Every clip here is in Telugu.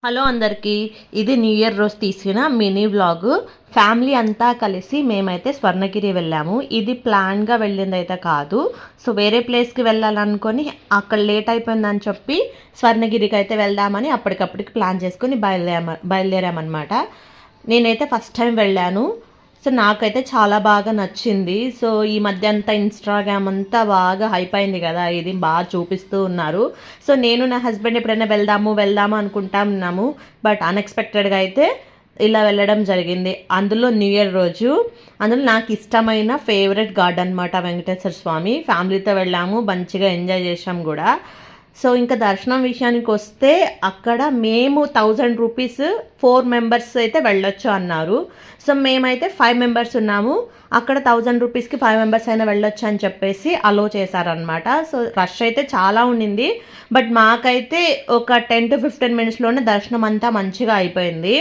హలో అందరికీ, ఇది న్యూ ఇయర్ రోజు తీసిన మినీ వ్లాగ్. ఫ్యామిలీ అంతా కలిసి మేమైతే స్వర్ణగిరి వెళ్ళాము. ఇది ప్లాన్గా వెళ్ళింది అయితే కాదు. సో వేరే ప్లేస్కి వెళ్ళాలనుకొని అక్కడ లేట్ అయిపోయిందని చెప్పి స్వర్ణగిరికి అయితే వెళ్దామని అప్పటికప్పటికి ప్లాన్ చేసుకొని బయలుదేరామన్నమాట. నేనైతే ఫస్ట్ టైం వెళ్ళాను. సో నాకైతే చాలా బాగా నచ్చింది. సో ఈ మధ్య అంతా ఇన్స్టాగ్రామ్ అంతా బాగా హైప్ అయింది కదా, ఇది బాగా చూపిస్తూ ఉన్నారు. సో నేను నా హస్బెండ్ ఎప్పుడైనా వెళ్దాము అనుకుంటా ఉన్నాము. బట్ అన్ఎక్స్పెక్టెడ్గా అయితే ఇలా వెళ్ళడం జరిగింది. అందులో న్యూ ఇయర్ రోజు. అందులో నాకు ఇష్టమైన ఫేవరెట్ గార్డెన్ అన్నమాట వెంకటేశ్వర స్వామి. ఫ్యామిలీతో వెళ్ళాము, మంచిగా ఎంజాయ్ చేసాం కూడా. సో ఇంకా దర్శనం విషయానికి వస్తే అక్కడ మేము 1000 రూపీస్ 4 మెంబర్స్ అయితే వెళ్ళొచ్చు అన్నారు. సో మేమైతే 5 మెంబర్స్ ఉన్నాము. అక్కడ 1000 రూపీస్కి 5 మెంబర్స్ అయినా వెళ్ళొచ్చు అని చెప్పేసి అలో చేశారనమాట. సో రష్ అయితే చాలా ఉండింది. బట్ మాకైతే ఒక 10 to 15 మినిట్స్లోనే దర్శనం అంతా మంచిగా అయిపోయింది.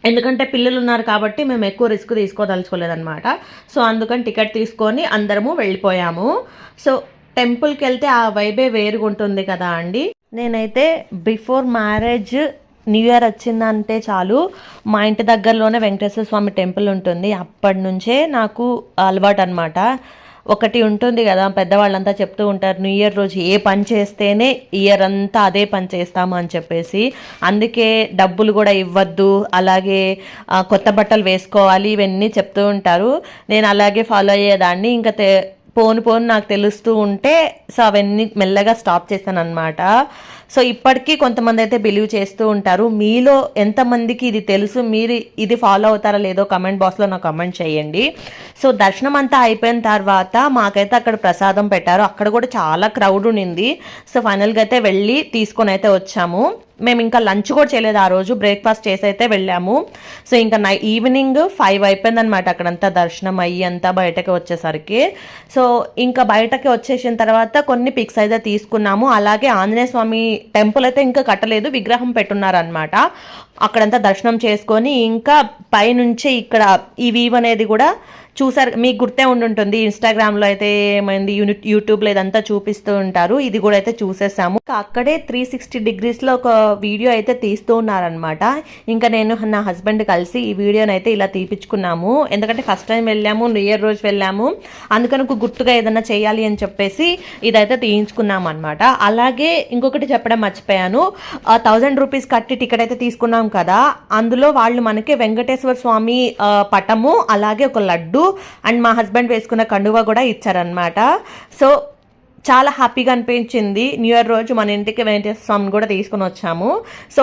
ఎందుకంటే పిల్లలు ఉన్నారు కాబట్టి మేము ఎక్కువ రిస్క్ తీసుకోదలుచుకోలేదన్నమాట. సో అందుకని టికెట్ తీసుకొని అందరము వెళ్ళిపోయాము. సో టెంపుల్కి వెళ్తే ఆ వైబే వేరుగా ఉంటుంది కదా అండి. నేనైతే బిఫోర్ మ్యారేజ్ న్యూ ఇయర్ వచ్చిందంటే చాలు మా ఇంటి దగ్గరలోనే వెంకటేశ్వర స్వామి టెంపుల్ ఉంటుంది. అప్పటి నుంచే నాకు అలవాటు అనమాట. ఒకటి ఉంటుంది కదా, పెద్దవాళ్ళంతా చెప్తూ ఉంటారు, న్యూ ఇయర్ రోజు ఏ పని చేస్తేనే ఇయర్ అంతా అదే పని చేస్తాము అని చెప్పేసి. అందుకే డబ్బులు కూడా ఇవ్వద్దు, అలాగే కొత్త బట్టలు వేసుకోవాలి, ఇవన్నీ చెప్తూ ఉంటారు. నేను అలాగే ఫాలో అయ్యేదాన్ని. ఇంకా పోను నాకు తెలుస్తూ ఉంటే సో అవన్నీ మెల్లగా స్టాప్ చేశాను అనమాట. సో ఇప్పటికీ కొంతమంది అయితే బిలీవ్ చేస్తూ ఉంటారు. మీలో ఎంతమందికి ఇది తెలుసు, మీరు ఇది ఫాలో అవుతారా లేదో కమెంట్ బాక్స్లో నాకు కమెంట్ చేయండి. సో దర్శనం అంతా అయిపోయిన తర్వాత మాకైతే అక్కడ ప్రసాదం పెట్టారు. అక్కడ కూడా చాలా క్రౌడ్ ఉండింది. సో ఫైనల్గా అయితే వెళ్ళి తీసుకొని అయితే వచ్చాము. మేము ఇంకా లంచ్ కూడా చేయలేదు ఆ రోజు, బ్రేక్ఫాస్ట్ చేసి అయితే వెళ్ళాము. సో ఇంకా ఈవినింగ్ 5 అయిపోయిందనమాట అక్కడంతా దర్శనం అయ్యి అంతా బయటకి వచ్చేసరికి. సో ఇంకా బయటకి వచ్చేసిన తర్వాత కొన్ని పిక్స్ అయితే తీసుకున్నాము. అలాగే ఆంజనేయ స్వామి టెంపుల్ అయితే ఇంకా కట్టలేదు, విగ్రహం పెట్టున్నారనమాట. అక్కడంతా దర్శనం చేసుకొని ఇంకా పైనుంచి ఇక్కడ ఈ వీవ్ అనేది కూడా చూసారు, మీకు గుర్తే ఉండుంటుంది. ఇన్స్టాగ్రామ్లో అయితే ఏమైంది, యూట్యూబ్లో ఇదంతా చూపిస్తూ ఉంటారు. ఇది కూడా అయితే చూసేసాము. అక్కడే 360 డిగ్రీస్లో ఒక వీడియో అయితే తీస్తూ ఉన్నారనమాట. ఇంకా నేను నా హస్బెండ్ కలిసి ఈ వీడియోని అయితే ఇలా తీపించుకున్నాము. ఎందుకంటే ఫస్ట్ టైం వెళ్ళాము, న్యూ ఇయర్ రోజు వెళ్ళాము, అందుకని ఒక గుర్తుగా ఏదైనా చేయాలి అని చెప్పేసి ఇదైతే తీయించుకున్నాం అనమాట. అలాగే ఇంకొకటి చెప్పడం మర్చిపోయాను, 1000 రూపీస్ కట్టి టికెట్ అయితే తీసుకున్నాం కదా, అందులో వాళ్ళు మనకి వెంకటేశ్వర స్వామి పటము, అలాగే ఒక లడ్డు అండ్ మా హస్బెండ్ వేసుకున్న కండువా కూడా ఇచ్చారనమాట. సో చాలా హ్యాపీగా అనిపించింది. న్యూ ఇయర్ రోజు మన ఇంటికి వెంకటేశ్వర స్వామిని కూడా తీసుకుని వచ్చాము. సో